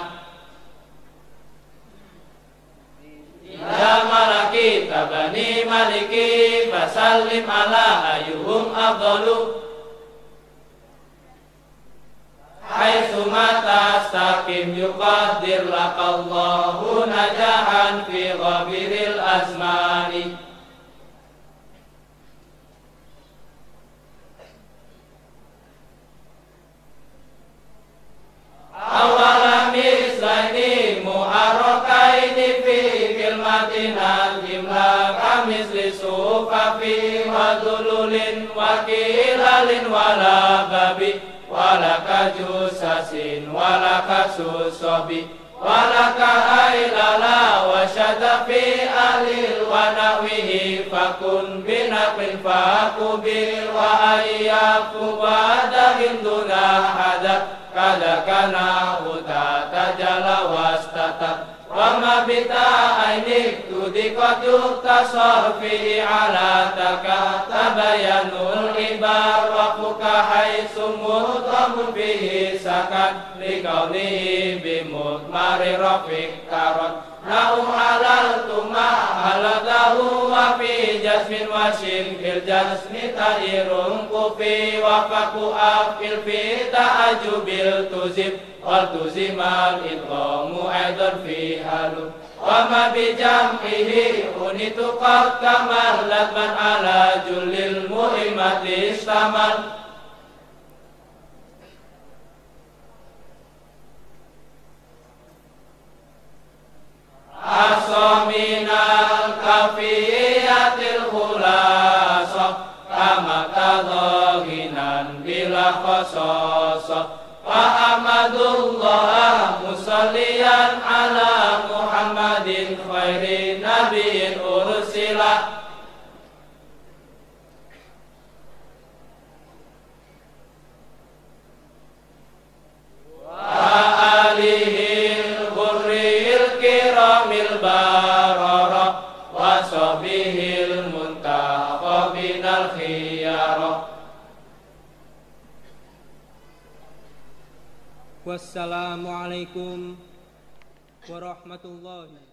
ya malaki tabani maliki fasallim ala ayyuhum afdalu haitsu mata tastaqim yuqaddir laqallahu najahan fi ghabiril azmani awala mislaini muharrakaini fi kilmatinal jimla kamisli sufa fi wadululin wakilalin wala babi wala kajusasin wala kasusobi wala kahailala wa syadafi alil wa nahwihi fakun binaqin fakubil wa ayyafu wa dahin duna hadat kada kana huta tajala wastata wa ma bita ainik tudikot yuktasarfi ala taka tabayanul ibar wa fuka haitsu muhtamun bihi sakan likaunihi bimut mari rafiq karat na'u halal tuma haladahu wa fi jasmin wa shin fil jasmi ta'irun kufi wa faku afil fi ta'ajubil tuzib wal tuzimal idghamu aidan fi halu wa ma bi jam'ihi unitu qad kamal latman ala julil muhimmati istamal asaminal kafiyatil khulasa kama tadaghinan bila khasasa wa amadullah musalliyan ala muhammadin khairin nabiyyin ursila wa alihil ghurril kiramil barara wa sahbihil muntaqabinal khiyara. Wassalamualaikum warahmatullahi